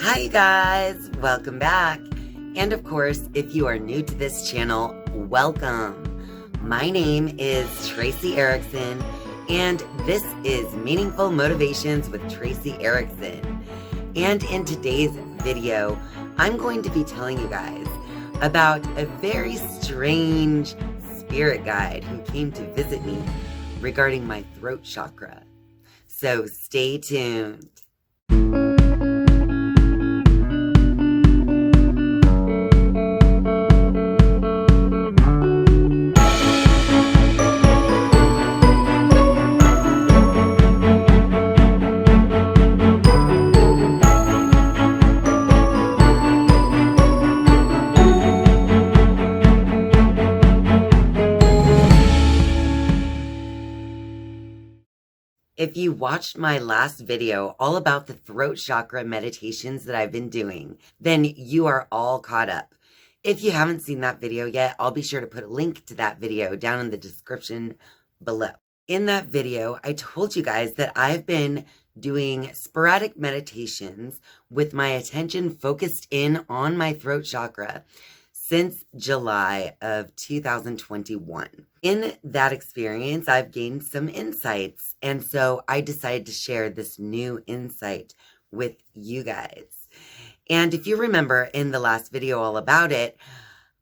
Hi guys, welcome back. And of course, if you are new to this channel, welcome. My name is Tracy Erickson, and this is Meaningful Motivations with Tracy Erickson. And in today's video, I'm going to be telling you guys about a very strange spirit guide who came to visit me regarding my throat chakra. So stay tuned. If you watched my last video all about the throat chakra meditations that I've been doing, then you are all caught up. If you haven't seen that video yet, I'll be sure to put a link to that video down in the description below. In that video, I told you guys that I've been doing sporadic meditations with my attention focused in on my throat chakra since July of 2021. In that experience, I've gained some insights, and so I decided to share this new insight with you guys. And if you remember in the last video all about it,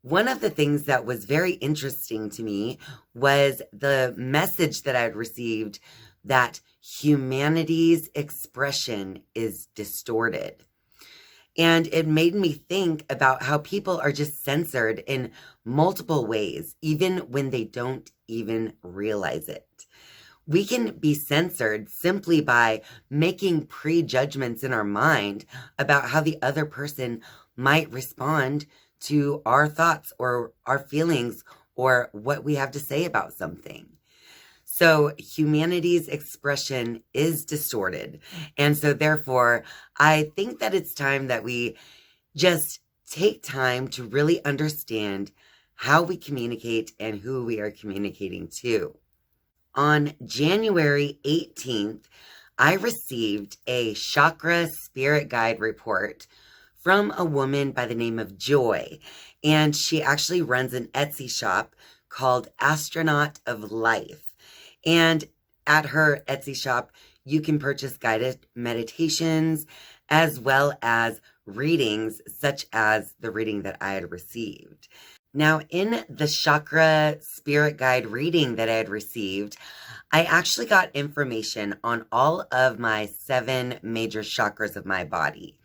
one of the things that was very interesting to me was the message that I had received that humanity's expression is distorted. And it made me think about how people are just censored in multiple ways, even when they don't even realize it. We can be censored simply by making prejudgments in our mind about how the other person might respond to our thoughts or our feelings or what we have to say about something. So humanity's expression is distorted. And so therefore, I think that it's time that we just take time to really understand how we communicate and who we are communicating to. On January 18th, I received a chakra spirit guide report from a woman by the name of Joy. And she actually runs an Etsy shop called Astronaut of Life. And at her Etsy shop, you can purchase guided meditations as well as readings, such as the reading that I had received. Now, in the chakra spirit guide reading that I had received, I actually got information on all of my 7 major chakras of my body.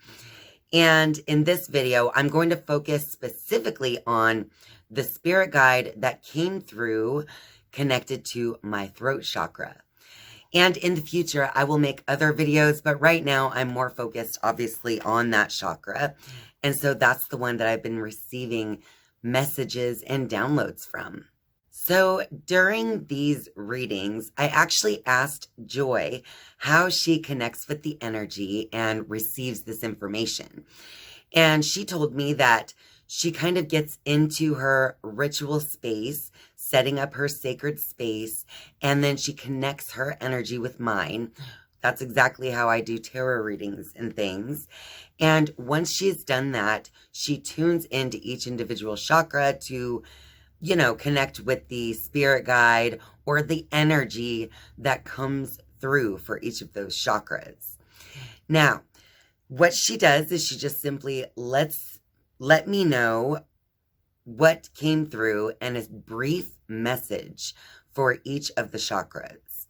And in this video, I'm going to focus specifically on the spirit guide that came through connected to my throat chakra. And in the future, I will make other videos, but right now I'm more focused obviously on that chakra. And so that's the one that I've been receiving messages and downloads from. So during these readings, I actually asked Joy how she connects with the energy and receives this information. And she told me that she kind of gets into her ritual space, setting up her sacred space, and then she connects her energy with mine. That's exactly how I do tarot readings and things. And once she's done that, she tunes into each individual chakra to, connect with the spirit guide or the energy that comes through for each of those chakras. Now, what she does is she just simply let me know what came through and a brief message for each of the chakras.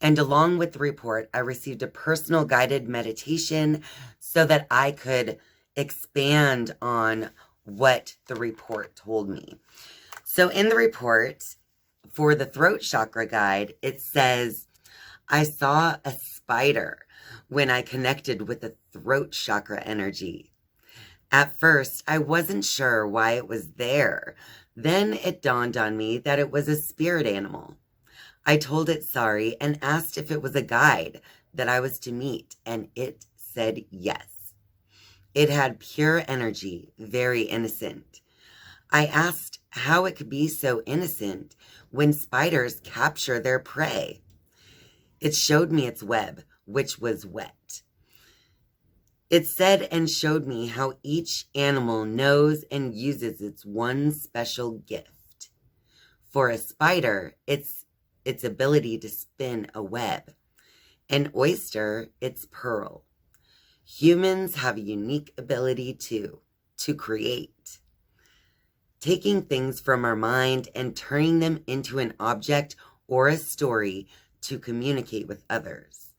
And along with the report, I received a personal guided meditation so that I could expand on what the report told me. So in the report for the throat chakra guide, it says, I saw a spider when I connected with the throat chakra energy. At first, I wasn't sure why it was there. Then it dawned on me that it was a spirit animal. I told it sorry and asked if it was a guide that I was to meet, and it said yes. It had pure energy, very innocent. I asked how it could be so innocent when spiders capture their prey. It showed me its web, which was wet. It said and showed me how each animal knows and uses its one special gift. For a spider, it's its ability to spin a web. An oyster, its pearl. Humans have a unique ability to create. Taking things from our mind and turning them into an object or a story to communicate with others.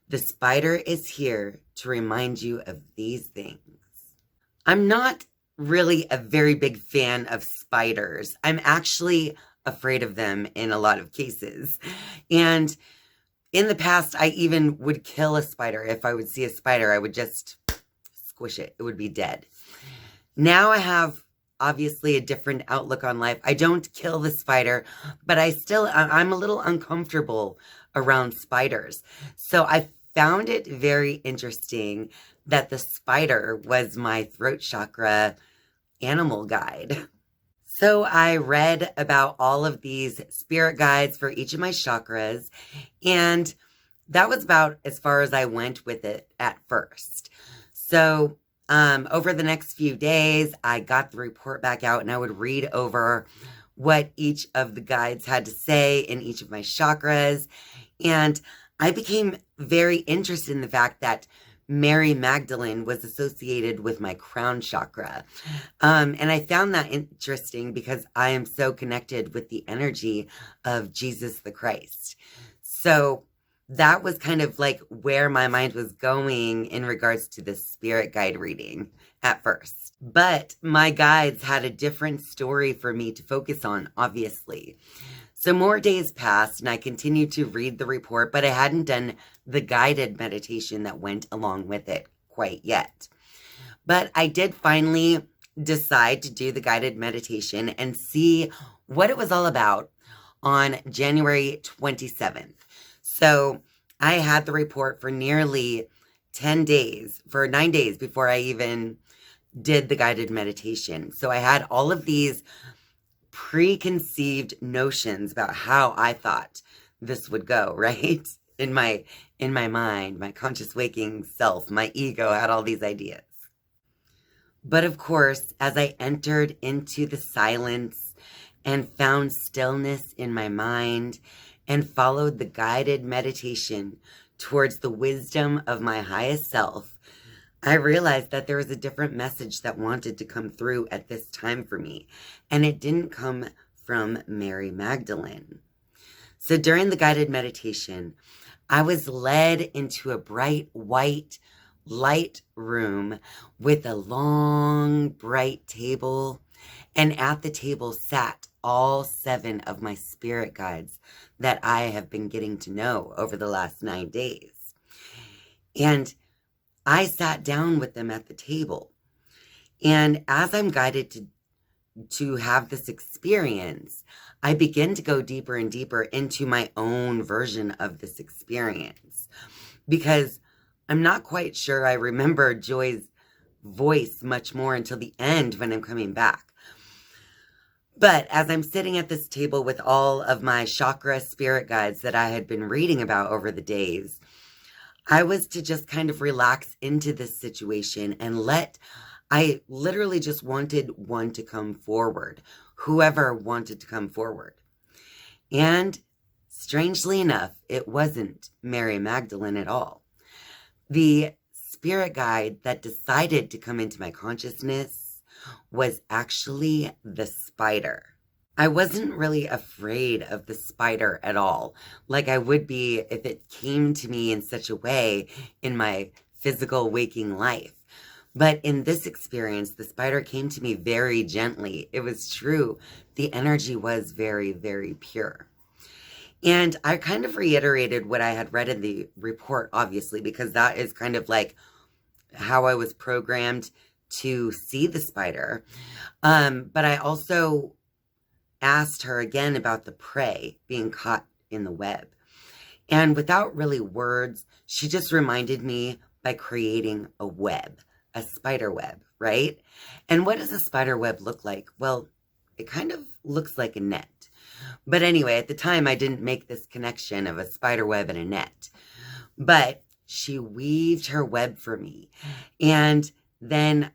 The spider is here to remind you of these things. I'm not really a very big fan of spiders. I'm actually afraid of them in a lot of cases. And in the past, I even would kill a spider. If I would see a spider, I would just squish it. It would be dead. Now I have obviously a different outlook on life. I don't kill the spider, but I'm a little uncomfortable around spiders. So I found it very interesting that the spider was my throat chakra animal guide. So I read about all of these spirit guides for each of my chakras, and that was about as far as I went with it at first. So over the next few days, I got the report back out and I would read over what each of the guides had to say in each of my chakras. And I became very interested in the fact that Mary Magdalene was associated with my crown chakra. And I found that interesting because I am so connected with the energy of Jesus the Christ. So that was kind of like where my mind was going in regards to the spirit guide reading at first. But my guides had a different story for me to focus on, obviously. So more days passed and I continued to read the report, but I hadn't done the guided meditation that went along with it quite yet. But I did finally decide to do the guided meditation and see what it was all about on January 27th. So I had the report for nearly 9 days before I even did the guided meditation. So I had all of these preconceived notions about how I thought this would go, right? In my mind, my conscious waking self, my ego had all these ideas. But of course, as I entered into the silence and found stillness in my mind and followed the guided meditation towards the wisdom of my highest self, I realized that there was a different message that wanted to come through at this time for me, and it didn't come from Mary Magdalene. So during the guided meditation, I was led into a bright white light room with a long bright table, and at the table sat all 7 of my spirit guides that I have been getting to know over the last 9 days. And I sat down with them at the table. And as I'm guided to have this experience, I begin to go deeper and deeper into my own version of this experience. Because I'm not quite sure I remember Joy's voice much more until the end when I'm coming back. But as I'm sitting at this table with all of my chakra spirit guides that I had been reading about over the days, I was to just kind of relax into this situation and I literally just wanted one to come forward, whoever wanted to come forward. And strangely enough, it wasn't Mary Magdalene at all. The spirit guide that decided to come into my consciousness was actually the spider. I wasn't really afraid of the spider at all, like I would be if it came to me in such a way in my physical waking life. But in this experience, the spider came to me very gently. It was true. The energy was very, very pure. And I kind of reiterated what I had read in the report, obviously, because that is kind of like how I was programmed to see the spider. But I also asked her again about the prey being caught in the web. And without really words, she just reminded me by creating a web, a spider web, right? And what does a spider web look like? Well, it kind of looks like a net. But anyway, at the time, I didn't make this connection of a spider web and a net. But she weaved her web for me. And then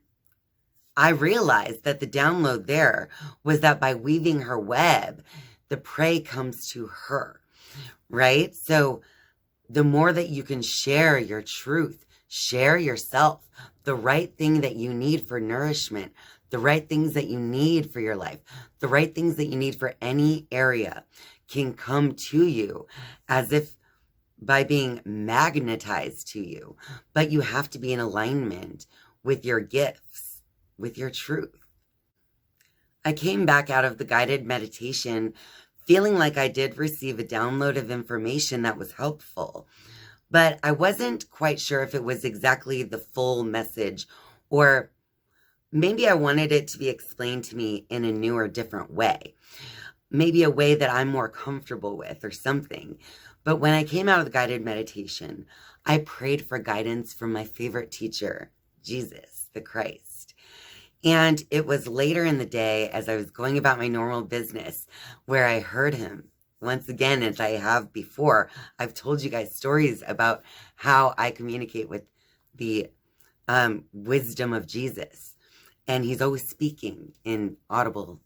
I realized that the download there was that by weaving her web, the prey comes to her, right? So the more that you can share your truth, share yourself, the right thing that you need for nourishment, the right things that you need for your life, the right things that you need for any area can come to you as if by being magnetized to you. But you have to be in alignment with your gifts, with your truth. I came back out of the guided meditation feeling like I did receive a download of information that was helpful, but I wasn't quite sure if it was exactly the full message, or maybe I wanted it to be explained to me in a new or different way, maybe a way that I'm more comfortable with or something. But when I came out of the guided meditation, I prayed for guidance from my favorite teacher, Jesus, the Christ. And it was later in the day, as I was going about my normal business, where I heard him. Once again, as I have before, I've told you guys stories about how I communicate with the wisdom of Jesus. And he's always speaking in audible.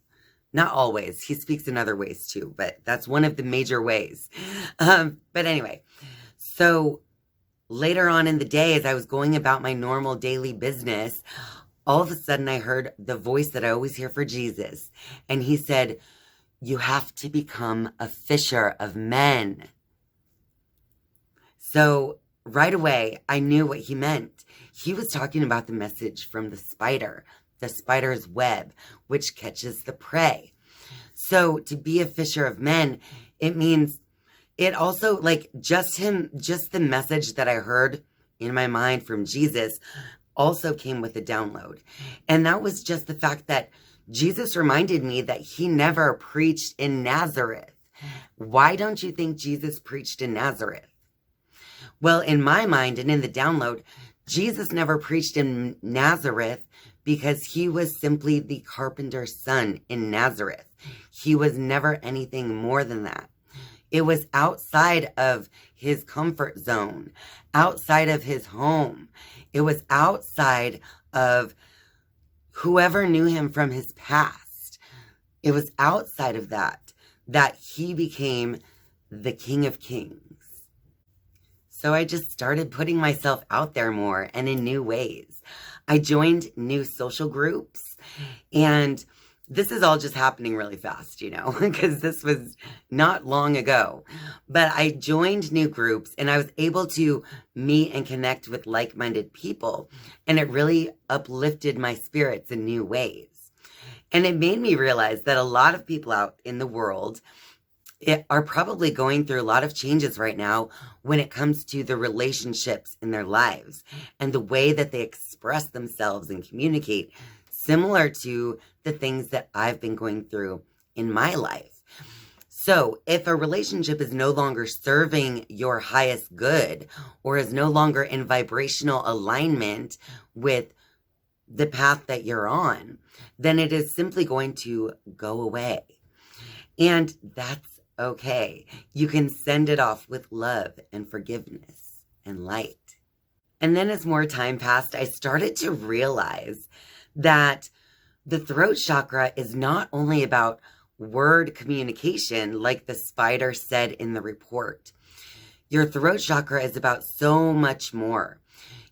Not always. He speaks in other ways too, but that's one of the major ways. But anyway, so later on in the day, as I was going about my normal daily business, all of a sudden I heard the voice that I always hear for Jesus. And he said, "You have to become a fisher of men." So right away, I knew what he meant. He was talking about the message from the spider's web, which catches the prey. So to be a fisher of men, it means it also, like, just the message that I heard in my mind from Jesus also came with a download. And that was just the fact that Jesus reminded me that he never preached in Nazareth. Why don't you think Jesus preached in Nazareth? Well, in my mind and in the download, Jesus never preached in Nazareth because he was simply the carpenter's son in Nazareth. He was never anything more than that. It was outside of his comfort zone, outside of his home. It was outside of whoever knew him from his past. It was outside of that he became the King of Kings. So I just started putting myself out there more and in new ways. I joined new social groups, and this is all just happening really fast, because this was not long ago. But I joined new groups and I was able to meet and connect with like-minded people. And it really uplifted my spirits in new ways. And it made me realize that a lot of people out in the world are probably going through a lot of changes right now when it comes to the relationships in their lives and the way that they express themselves and communicate, similar to the things that I've been going through in my life. So if a relationship is no longer serving your highest good or is no longer in vibrational alignment with the path that you're on, then it is simply going to go away. And that's okay. You can send it off with love and forgiveness and light. And then as more time passed, I started to realize that the throat chakra is not only about word communication, like the spider said in the report. Your throat chakra is about so much more.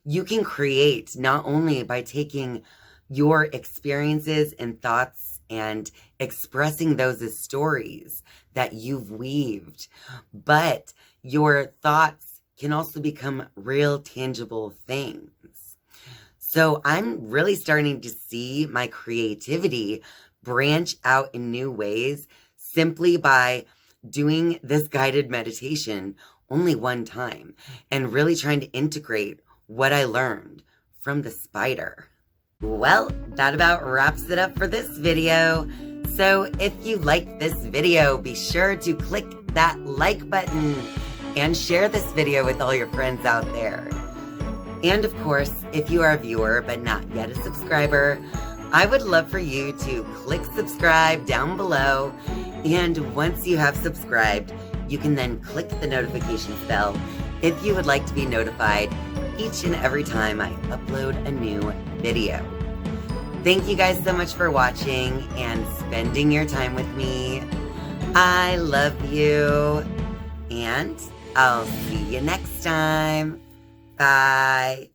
You can create not only by taking your experiences and thoughts and expressing those as stories that you've weaved, but your thoughts can also become real tangible things. So I'm really starting to see my creativity branch out in new ways simply by doing this guided meditation only one time and really trying to integrate what I learned from the spider. Well, that about wraps it up for this video. So if you liked this video, be sure to click that like button and share this video with all your friends out there. And of course, if you are a viewer but not yet a subscriber, I would love for you to click subscribe down below. And once you have subscribed, you can then click the notifications bell if you would like to be notified each and every time I upload a new video. Thank you guys so much for watching and spending your time with me. I love you, and I'll see you next time. Bye.